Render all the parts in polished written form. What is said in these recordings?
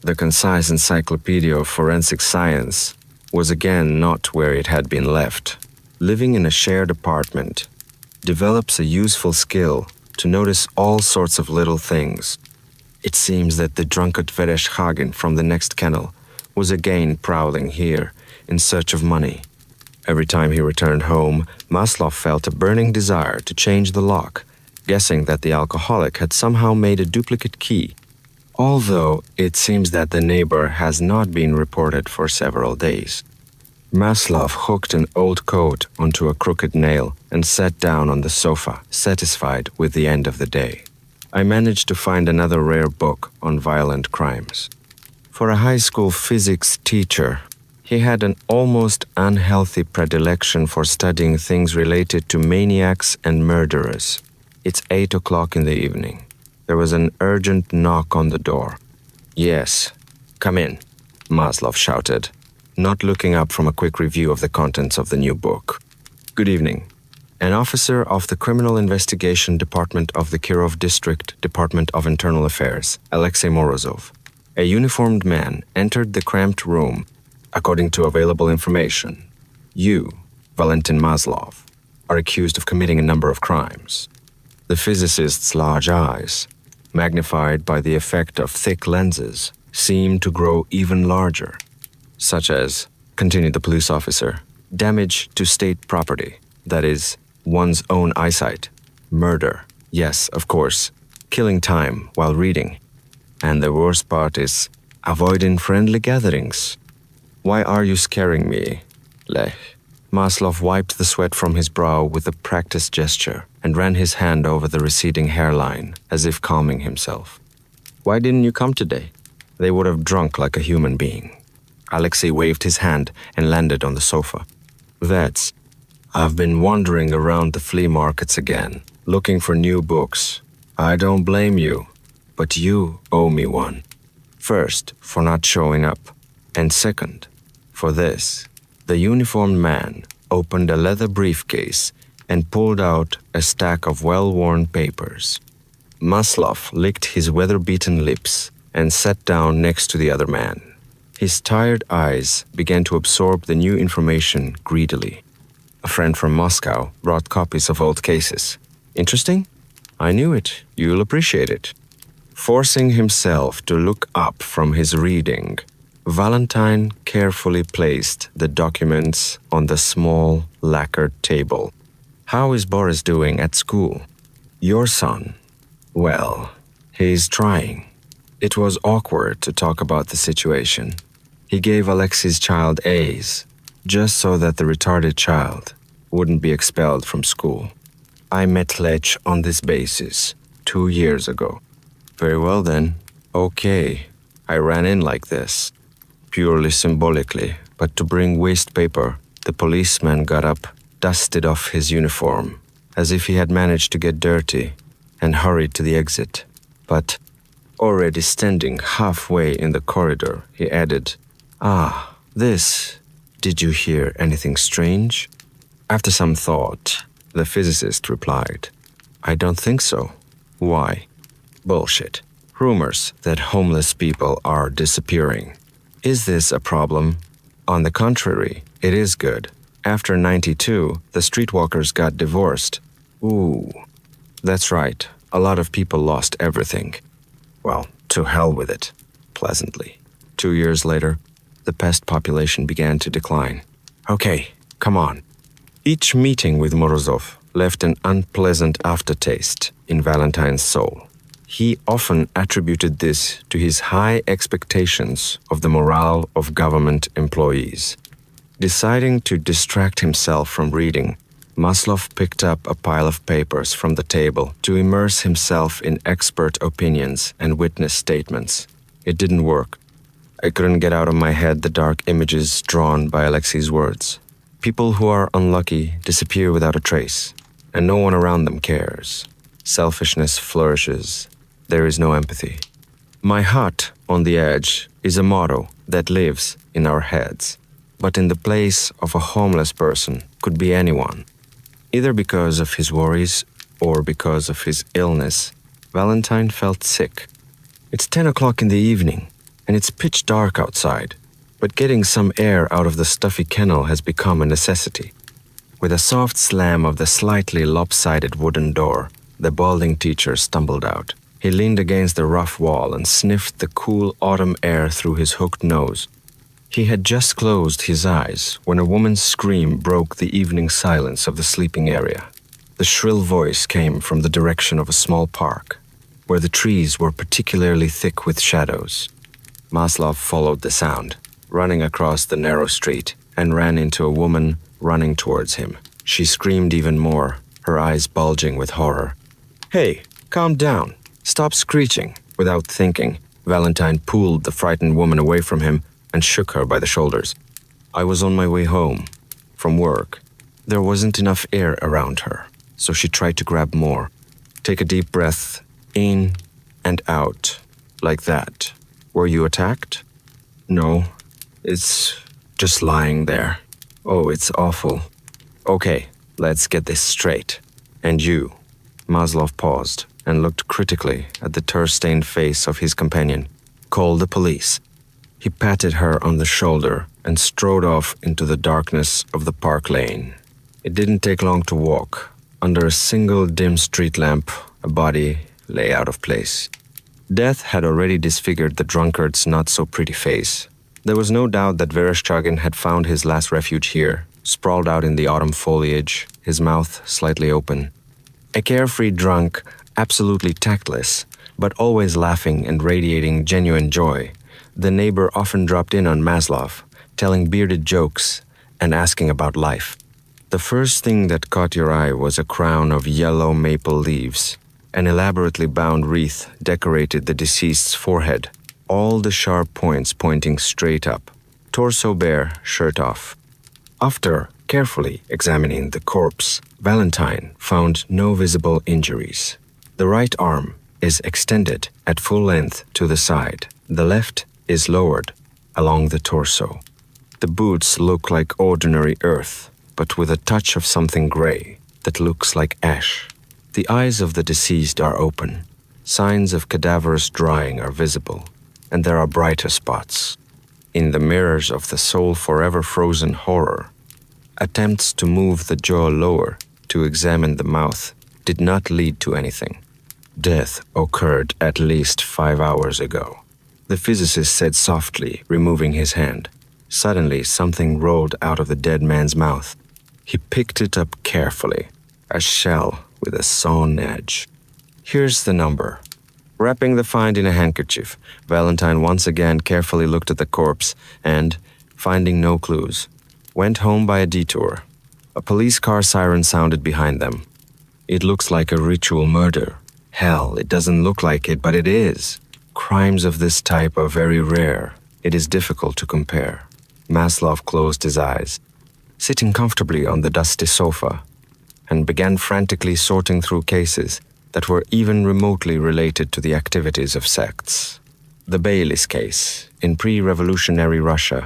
The concise encyclopedia of forensic science was again not where it had been left. Living in a shared apartment develops a useful skill to notice all sorts of little things. It seems that the drunkard Vereshchagen from the next kennel was again prowling here in search of money. Every time he returned home, Maslov felt a burning desire to change the lock, guessing that the alcoholic had somehow made a duplicate key, although it seems that the neighbor has not been reported for several days. Maslov hooked an old coat onto a crooked nail and sat down on the sofa, satisfied with the end of the day. I managed to find another rare book on violent crimes. For a high school physics teacher, he had an almost unhealthy predilection for studying things related to maniacs and murderers. It's 8 o'clock in the evening. There was an urgent knock on the door. "Yes, come in," Maslov shouted, not looking up from a quick review of the contents of the new book. "Good evening." An officer of the Criminal Investigation Department of the Kirov District Department of Internal Affairs, Alexei Morozov, a uniformed man, entered the cramped room. "According to available information, you, Valentin Maslov, are accused of committing a number of crimes." The physicist's large eyes, magnified by the effect of thick lenses, seemed to grow even larger. "Such as," continued the police officer, "damage to state property, that is, one's own eyesight, murder, yes, of course, killing time while reading, and the worst part is avoiding friendly gatherings. Why are you scaring me, Lech?" Maslov wiped the sweat from his brow with a practiced gesture and ran his hand over the receding hairline, as if calming himself. "Why didn't you come today? They would have drunk like a human being." Alexei waved his hand and landed on the sofa. I've been wandering around the flea markets again, looking for new books. I don't blame you, but you owe me one. First, for not showing up, and second, for this." The uniformed man opened a leather briefcase and pulled out a stack of well-worn papers. Maslov licked his weather-beaten lips and sat down next to the other man. His tired eyes began to absorb the new information greedily. A friend from Moscow brought copies of old cases. "Interesting? I knew it. You'll appreciate it." Forcing himself to look up from his reading, Valentine carefully placed the documents on the small, lacquered table. "How is Boris doing at school?" "Your son? Well, he's trying." It was awkward to talk about the situation. He gave Alexei's child A's, just so that the retarded child wouldn't be expelled from school. "I met Lech on this basis 2 years ago." "Very well then. Okay, I ran in like this. Purely symbolically, but to bring waste paper, the policeman got up, dusted off his uniform, as if he had managed to get dirty, and hurried to the exit. But, already standing halfway in the corridor, he added, this. Did you hear anything strange?" After some thought, the physicist replied, "I don't think so." "Why?" "Bullshit. Rumors that homeless people are disappearing." "Is this a problem?" "On the contrary, it is good. After 92, the streetwalkers got divorced." "Ooh." "That's right. A lot of people lost everything." "Well, to hell with it," pleasantly. 2 years later, the pest population began to decline. "Okay, come on." Each meeting with Morozov left an unpleasant aftertaste in Valentine's soul. He often attributed this to his high expectations of the morale of government employees. Deciding to distract himself from reading, Maslov picked up a pile of papers from the table to immerse himself in expert opinions and witness statements. It didn't work. I couldn't get out of my head the dark images drawn by Alexei's words. People who are unlucky disappear without a trace, and no one around them cares. Selfishness flourishes. There is no empathy. "My hut on the edge" is a motto that lives in our heads, but in the place of a homeless person could be anyone. Either because of his worries or because of his illness, Valentine felt sick. "It's 10 o'clock in the evening, and it's pitch dark outside, but getting some air out of the stuffy kennel has become a necessity. With a soft slam of the slightly lopsided wooden door, the balding teacher stumbled out. He leaned against the rough wall and sniffed the cool autumn air through his hooked nose. He had just closed his eyes when a woman's scream broke the evening silence of the sleeping area. The shrill voice came from the direction of a small park, where the trees were particularly thick with shadows. Maslov followed the sound, running across the narrow street, and ran into a woman running towards him. She screamed even more, her eyes bulging with horror. "Hey, calm down. Stop screeching." Without thinking, Valentine pulled the frightened woman away from him and shook her by the shoulders. I was on my way home from work. There wasn't enough air around her, so she tried to grab more. Take a deep breath, in and out, like that. Were you attacked? No, it's just lying there. Oh, it's awful. Okay, let's get this straight. And you? Maslov paused and looked critically at the tear-stained face of his companion. Call the police. He patted her on the shoulder and strode off into the darkness of the park lane. It didn't take long to walk. Under a single dim street lamp, a body lay out of place. Death had already disfigured the drunkard's not-so-pretty face. There was no doubt that Vereshchagin had found his last refuge here, sprawled out in the autumn foliage, his mouth slightly open. A carefree drunk, absolutely tactless, but always laughing and radiating genuine joy. The neighbor often dropped in on Maslov, telling bearded jokes and asking about life. The first thing that caught your eye was a crown of yellow maple leaves. An elaborately bound wreath decorated the deceased's forehead, all the sharp points pointing straight up. Torso bare, shirt off. After carefully examining the corpse, Valentine found no visible injuries. The right arm is extended at full length to the side. The left is lowered along the torso. The boots look like ordinary earth, but with a touch of something gray that looks like ash. The eyes of the deceased are open. Signs of cadaverous drying are visible, and there are brighter spots. In the mirrors of the soul forever frozen horror, attempts to move the jaw lower to examine the mouth did not lead to anything. Death occurred at least 5 hours ago. The physicist said softly, removing his hand. Suddenly, something rolled out of the dead man's mouth. He picked it up carefully, a shell with a sawn edge. Here's the number. Wrapping the find in a handkerchief, Valentine once again carefully looked at the corpse and, finding no clues, went home by a detour. A police car siren sounded behind them. It looks like a ritual murder. Hell, it doesn't look like it, but it is. Crimes of this type are very rare. It is difficult to compare. Maslov closed his eyes, sitting comfortably on the dusty sofa, and began frantically sorting through cases that were even remotely related to the activities of sects. The Baylis case, in pre-revolutionary Russia.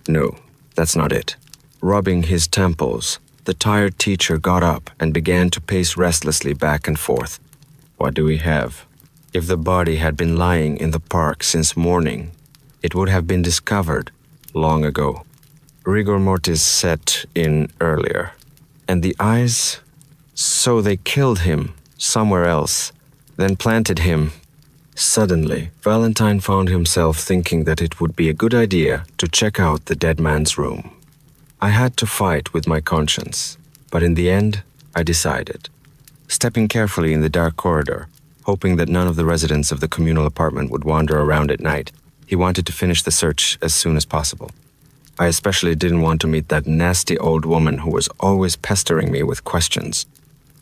No, that's not it. Rubbing his temples, the tired teacher got up and began to pace restlessly back and forth. What do we have? If the body had been lying in the park since morning, it would have been discovered long ago. Rigor mortis set in earlier. And the eyes? So they killed him somewhere else, then planted him. Suddenly, Valentine found himself thinking that it would be a good idea to check out the dead man's room. I had to fight with my conscience, but in the end, I decided. Stepping carefully in the dark corridor, hoping that none of the residents of the communal apartment would wander around at night, he wanted to finish the search as soon as possible. I especially didn't want to meet that nasty old woman who was always pestering me with questions.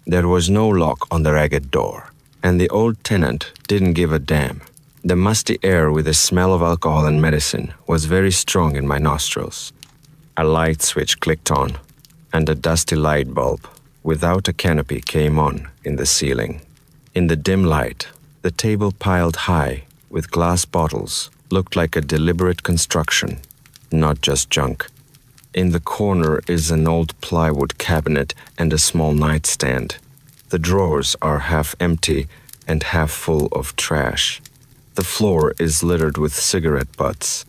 There was no lock on the ragged door, and the old tenant didn't give a damn. The musty air with the smell of alcohol and medicine was very strong in my nostrils. A light switch clicked on, and a dusty light bulb without a canopy came on in the ceiling. In the dim light, the table piled high with glass bottles looked like a deliberate construction, not just junk. In the corner is an old plywood cabinet and a small nightstand. The drawers are half empty and half full of trash. The floor is littered with cigarette butts.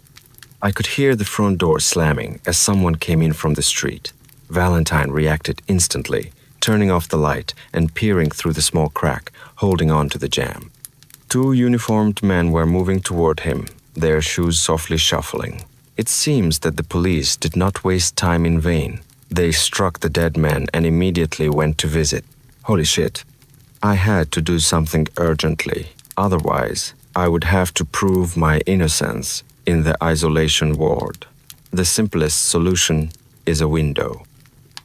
I could hear the front door slamming as someone came in from the street. Valentine reacted instantly, turning off the light and peering through the small crack, holding on to the jamb. Two uniformed men were moving toward him, their shoes softly shuffling. It seems that the police did not waste time in vain. They struck the dead man and immediately went to visit. Holy shit. I had to do something urgently. Otherwise, I would have to prove my innocence in the isolation ward. The simplest solution is a window.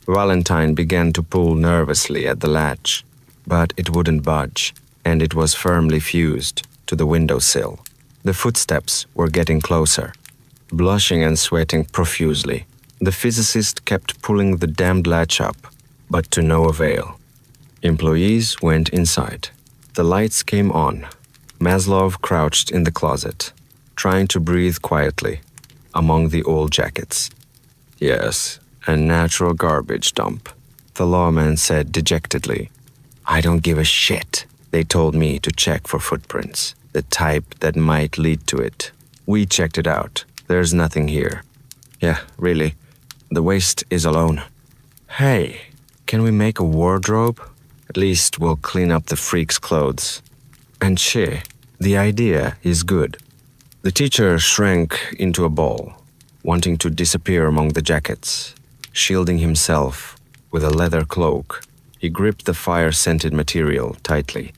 Valentine began to pull nervously at the latch, but it wouldn't budge, and it was firmly fused to the windowsill. The footsteps were getting closer. Blushing and sweating profusely, the physicist kept pulling the damned latch up, but to no avail. Employees went inside. The lights came on. Maslov crouched in the closet, trying to breathe quietly among the old jackets. Yes, a natural garbage dump, the lawman said dejectedly. I don't give a shit. They told me to check for footprints, the type that might lead to it. We checked it out. There's nothing here. Yeah, really. The waste is alone. Hey, can we make a wardrobe? At least we'll clean up the freak's clothes. And the idea is good. The teacher shrank into a ball, wanting to disappear among the jackets. Shielding himself with a leather cloak, he gripped the fire-scented material tightly.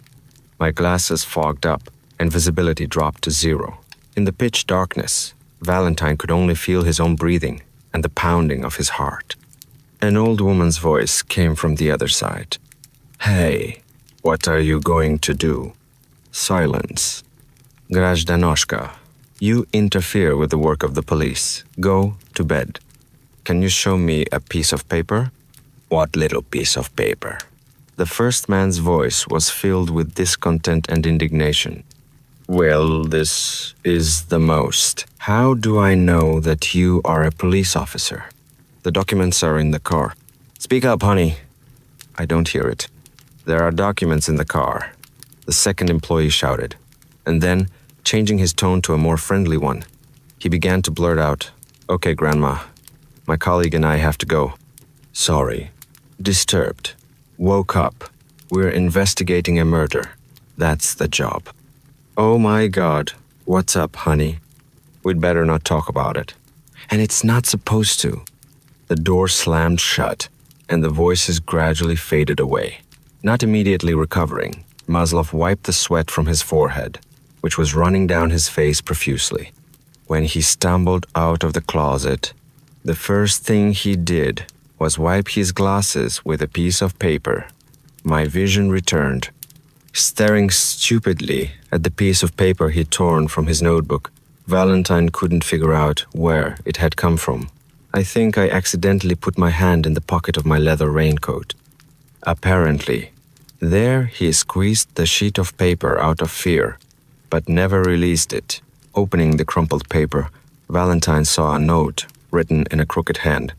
My glasses fogged up, and visibility dropped to 0. In the pitch darkness, Valentine could only feel his own breathing and the pounding of his heart. An old woman's voice came from the other side. Hey, what are you going to do? Silence. Grajdanoshka, you interfere with the work of the police. Go to bed. Can you show me a piece of paper? What little piece of paper? The first man's voice was filled with discontent and indignation. Well, this is the most. How do I know that you are a police officer? The documents are in the car. Speak up, honey. I don't hear it. There are documents in the car, the second employee shouted. And then, changing his tone to a more friendly one, he began to blurt out, Okay, Grandma, my colleague and I have to go. Sorry. Disturbed. Woke up. We're investigating a murder. That's the job. Oh my God, what's up, honey? We'd better not talk about it. And it's not supposed to. The door slammed shut, and the voices gradually faded away. Not immediately recovering, Maslov wiped the sweat from his forehead, which was running down his face profusely. When he stumbled out of the closet, the first thing he did was wipe his glasses with a piece of paper. My vision returned. Staring stupidly at the piece of paper he'd torn from his notebook, Valentine couldn't figure out where it had come from. I think I accidentally put my hand in the pocket of my leather raincoat. Apparently, there he squeezed the sheet of paper out of fear, but never released it. Opening the crumpled paper, Valentine saw a note written in a crooked hand.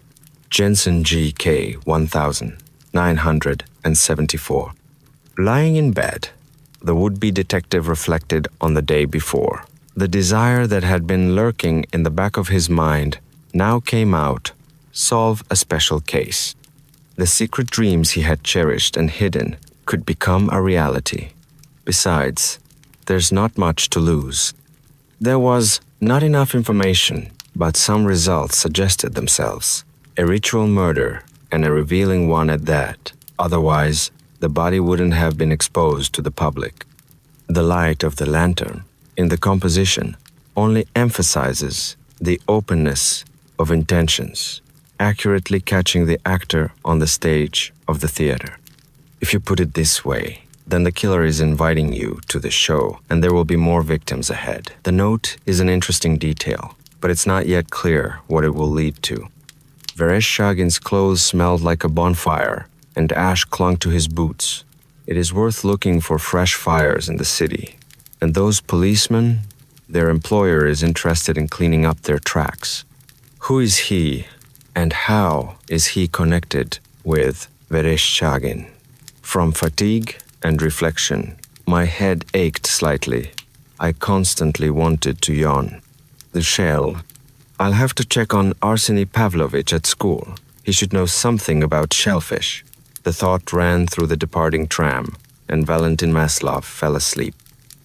Jensen G.K. 1974. Lying in bed, the would-be detective reflected on the day before. The desire that had been lurking in the back of his mind now came out. Solve a special case. The secret dreams he had cherished and hidden could become a reality. Besides, there's not much to lose. There was not enough information, but some results suggested themselves. A ritual murder, and a revealing one at that. Otherwise, the body wouldn't have been exposed to the public. The light of the lantern, in the composition, only emphasizes the openness of intentions, accurately catching the actor on the stage of the theater. If you put it this way, then the killer is inviting you to the show, and there will be more victims ahead. The note is an interesting detail, but it's not yet clear what it will lead to. Vereshchagin's clothes smelled like a bonfire, and ash clung to his boots. It is worth looking for fresh fires in the city. And those policemen, their employer is interested in cleaning up their tracks. Who is he, and how is he connected with Vereshchagin? From fatigue and reflection, my head ached slightly. I constantly wanted to yawn. The shell. I'll have to check on Arseny Pavlovich at school. He should know something about shellfish. The thought ran through the departing tram, and Valentin Maslov fell asleep.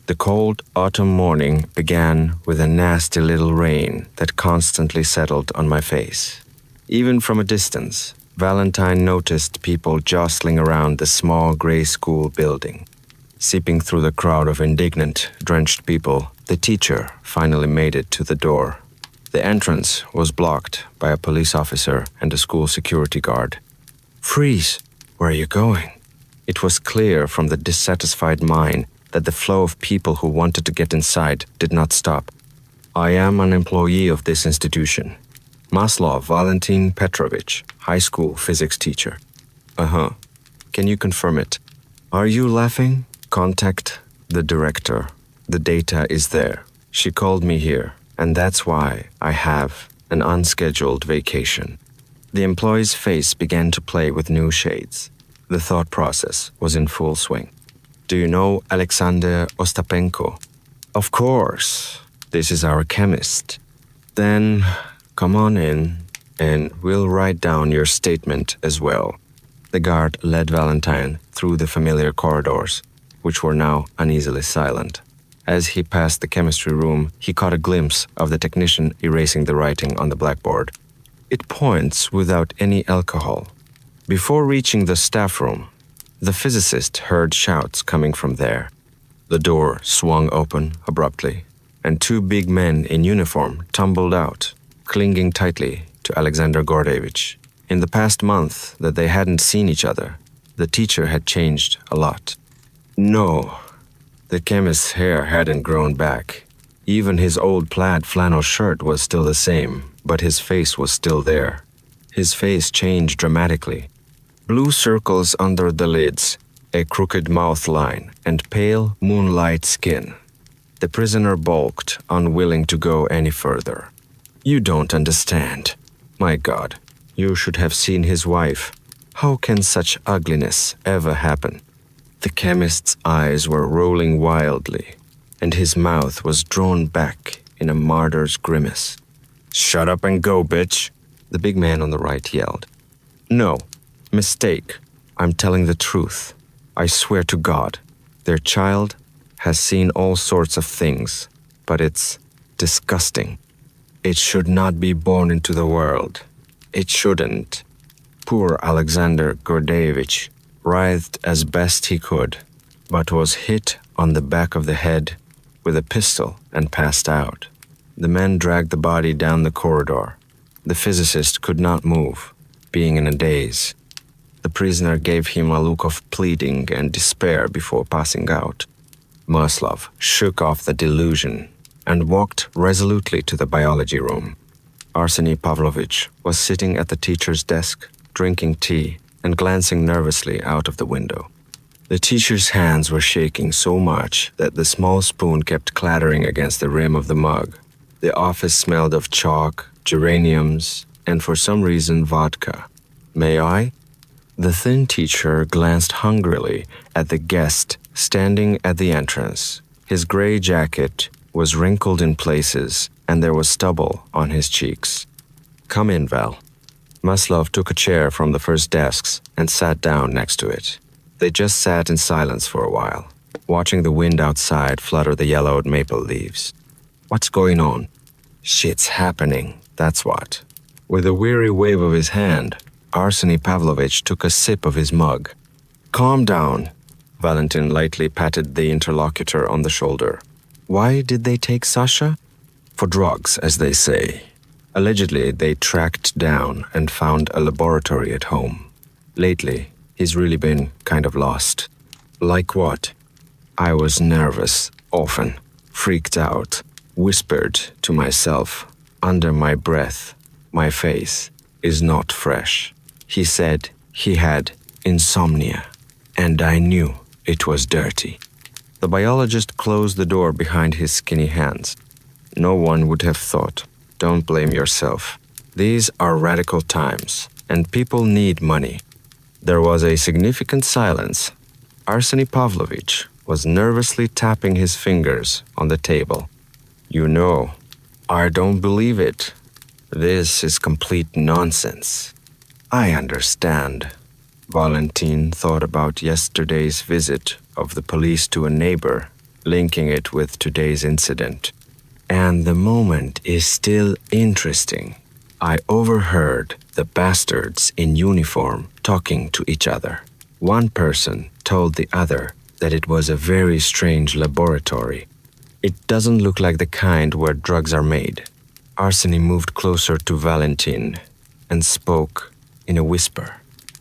The cold autumn morning began with a nasty little rain that constantly settled on my face. Even from a distance, Valentine noticed people jostling around the small gray school building. Seeping through the crowd of indignant, drenched people, the teacher finally made it to the door. The entrance was blocked by a police officer and a school security guard. "Freeze! Where are you going?" It was clear from the dissatisfied mine that the flow of people who wanted to get inside did not stop. "I am an employee of this institution. Maslov Valentin Petrovich, high school physics teacher." "Uh-huh. Can you confirm it?" "Are you laughing? Contact the director. The data is there. She called me here, and that's why I have an unscheduled vacation." The employee's face began to play with new shades. The thought process was in full swing. "Do you know Alexander Ostapenko?" "Of course. This is our chemist." "Then come on in, and we'll write down your statement as well." The guard led Valentine through the familiar corridors, which were now uneasily silent. As he passed the chemistry room, he caught a glimpse of the technician erasing the writing on the blackboard. "It points without any alcohol." Before reaching the staff room, the physicist heard shouts coming from there. The door swung open abruptly, and two big men in uniform tumbled out, clinging tightly to Alexander Gordevich. In the past month that they hadn't seen each other, the teacher had changed a lot. No, the chemist's hair hadn't grown back. Even his old plaid flannel shirt was still the same, but his face was still there. His face changed dramatically. Blue circles under the lids, a crooked mouth line, and pale moonlight skin. The prisoner balked, unwilling to go any further. "You don't understand. My God, you should have seen his wife. How can such ugliness ever happen?" The chemist's eyes were rolling wildly, and his mouth was drawn back in a martyr's grimace. "Shut up and go, bitch," the big man on the right yelled. "No, mistake. I'm telling the truth. I swear to God. Their child has seen all sorts of things, but it's disgusting. It should not be born into the world. It shouldn't." Poor Alexander Gordevich writhed as best he could, but was hit on the back of the head with a pistol and passed out. The men dragged the body down the corridor. The physicist could not move, being in a daze. The prisoner gave him a look of pleading and despair before passing out. Maslov shook off the delusion and walked resolutely to the biology room. Arseny Pavlovich was sitting at the teacher's desk, drinking tea and glancing nervously out of the window. The teacher's hands were shaking so much that the small spoon kept clattering against the rim of the mug. The office smelled of chalk, geraniums, and for some reason vodka. "May I?" The thin teacher glanced hungrily at the guest standing at the entrance. His gray jacket was wrinkled in places, and there was stubble on his cheeks. "Come in, Val." Maslov took a chair from the first desks and sat down next to it. They just sat in silence for a while, watching the wind outside flutter the yellowed maple leaves. "What's going on?" "Shit's happening, that's what." With a weary wave of his hand, Arseny Pavlovich took a sip of his mug. "Calm down." Valentin lightly patted the interlocutor on the shoulder. "Why did they take Sasha?" "For drugs, as they say. Allegedly, they tracked down and found a laboratory at home. Lately, he's really been kind of lost." "Like what?" "I was nervous, often, freaked out, whispered to myself, under my breath, 'My face is not fresh.' He said he had insomnia, and I knew it was dirty." The biologist closed the door behind his skinny hands. "No one would have thought. Don't blame yourself. These are radical times, and people need money." There was a significant silence. Arseny Pavlovich was nervously tapping his fingers on the table. You know, I don't believe it. This is complete nonsense. I understand. Valentin thought about yesterday's visit of the police to a neighbor, linking it with today's incident. And the moment is still interesting. I overheard the bastards in uniform talking to each other. One person told the other that it was a very strange laboratory. It doesn't look like the kind where drugs are made. Arseny moved closer to Valentin and spoke in a whisper.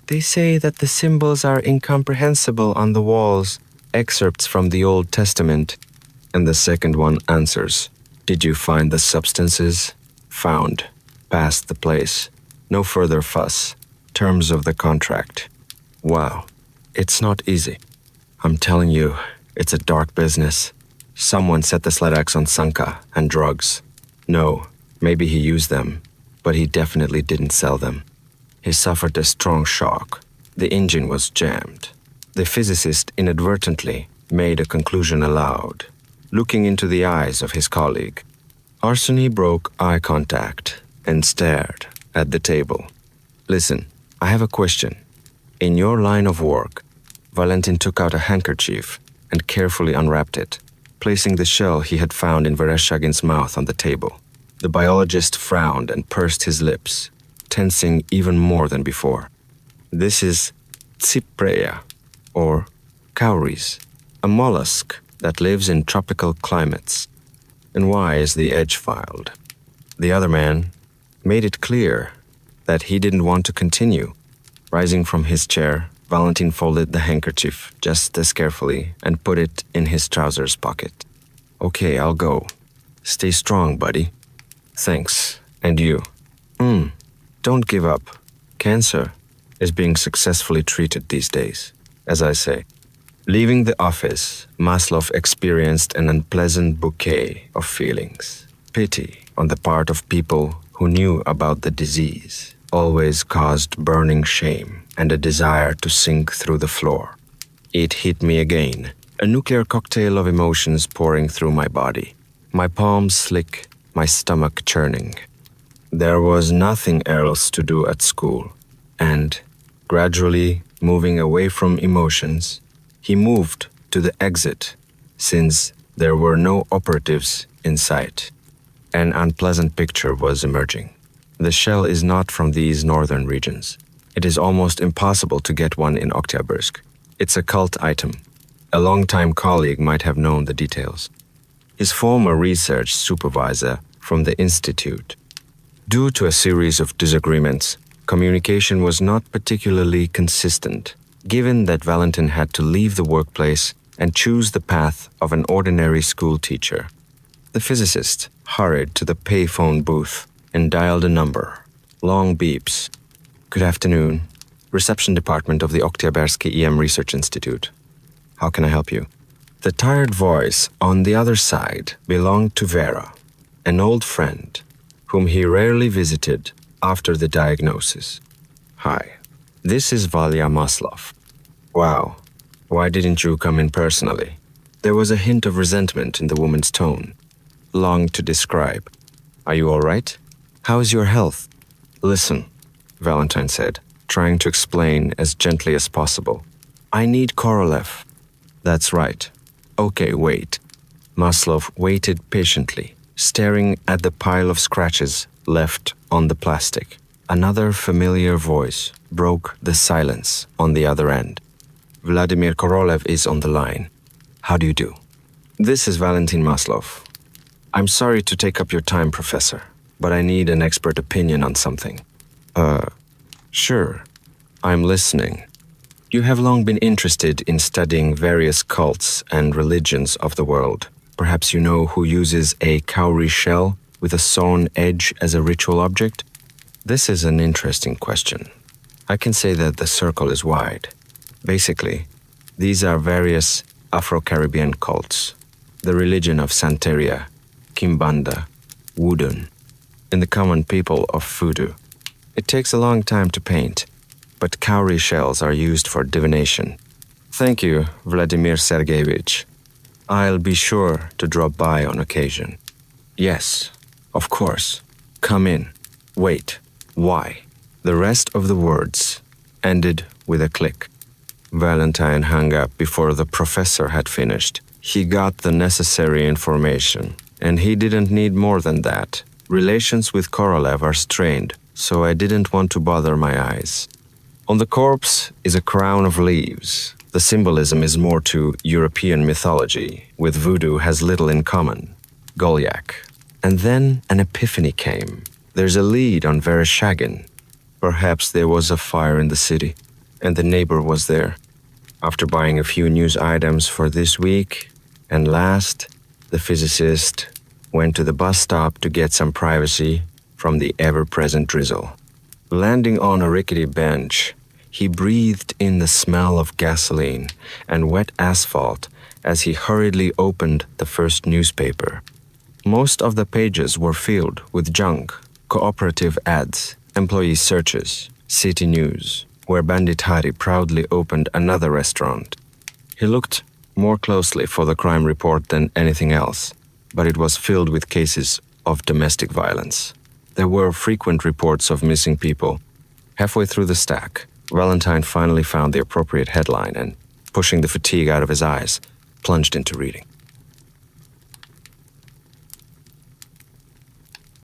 They say that the symbols are incomprehensible on the walls, excerpts from the Old Testament. And the second one answers, did you find the substances? Found. Passed the place. No further fuss. Terms of the contract. Wow. It's not easy. I'm telling you, it's a dark business. Someone set the sled axe on Sanka and drugs. No, maybe he used them, but he definitely didn't sell them. He suffered a strong shock. The engine was jammed. The physicist inadvertently made a conclusion aloud, looking into the eyes of his colleague. Arseny broke eye contact and stared at the table. Listen, I have a question. In your line of work, Valentin took out a handkerchief and carefully unwrapped it, placing the shell he had found in Vereshagin's mouth on the table. The biologist frowned and pursed his lips, tensing even more than before. This is Cypraea, or cowries, a mollusk that lives in tropical climates. And why is the edge filed? The other man made it clear that he didn't want to continue. Rising from his chair, Valentin folded the handkerchief just as carefully and put it in his trousers pocket. Okay, I'll go. Stay strong, buddy. Thanks. And you? Don't give up. Cancer is being successfully treated these days, as I say. Leaving the office, Maslov experienced an unpleasant bouquet of feelings. Pity on the part of people who knew about the disease always caused burning shame and a desire to sink through the floor. It hit me again, a nuclear cocktail of emotions pouring through my body. My palms slick, my stomach churning. There was nothing else to do at school, and, gradually moving away from emotions, he moved to the exit, since there were no operatives in sight. An unpleasant picture was emerging. The shell is not from these northern regions. It is almost impossible to get one in Oktyabrsk. It's a cult item. A longtime colleague might have known the details. His former research supervisor from the institute. Due to a series of disagreements, communication was not particularly consistent, given that Valentin had to leave the workplace and choose the path of an ordinary school teacher. The physicist hurried to the payphone booth and dialed a number. Long beeps. Good afternoon. Reception department of the Oktyabrski EM Research Institute. How can I help you? The tired voice on the other side belonged to Vera, an old friend whom he rarely visited after the diagnosis. Hi, this is Valentin Maslov. Wow, why didn't you come in personally? There was a hint of resentment in the woman's tone. Long to describe. Are you all right? How is your health? Listen, Valentin said, trying to explain as gently as possible. I need Korolev. That's right. Okay, wait. Maslov waited patiently, staring at the pile of scratches left on the plastic. Another familiar voice broke the silence on the other end. Vladimir Korolev is on the line. How do you do? This is Valentin Maslov. I'm sorry to take up your time, Professor, but I need an expert opinion on something. Sure. I'm listening. You have long been interested in studying various cults and religions of the world. Perhaps you know who uses a cowrie shell with a sewn edge as a ritual object? This is an interesting question. I can say that the circle is wide. Basically, these are various Afro-Caribbean cults. The religion of Santeria, Kimbanda, Wudun, and the common people of Voodoo. It takes a long time to paint, but cowrie shells are used for divination. Thank you, Vladimir Sergeyevich. I'll be sure to drop by on occasion. Yes, of course. Come in. Wait. Why? The rest of the words ended with a click. Valentine hung up before the professor had finished. He got the necessary information, and he didn't need more than that. Relations with Korolev are strained, so I didn't want to bother my eyes. On the corpse is a crown of leaves. The symbolism is more to European mythology, with voodoo has little in common. Golyak. And then an epiphany came. There's a lead on Vereshchagin. Perhaps there was a fire in the city, and the neighbor was there. After buying a few news items for this week, and last, the physicist went to the bus stop to get some privacy from the ever-present drizzle. Landing on a rickety bench, he breathed in the smell of gasoline and wet asphalt as he hurriedly opened the first newspaper. Most of the pages were filled with junk, cooperative ads, employee searches, city news, where Bandit Hari proudly opened another restaurant. He looked more closely for the crime report than anything else, but it was filled with cases of domestic violence. There were frequent reports of missing people. Halfway through the stack, Valentine finally found the appropriate headline and, pushing the fatigue out of his eyes, plunged into reading.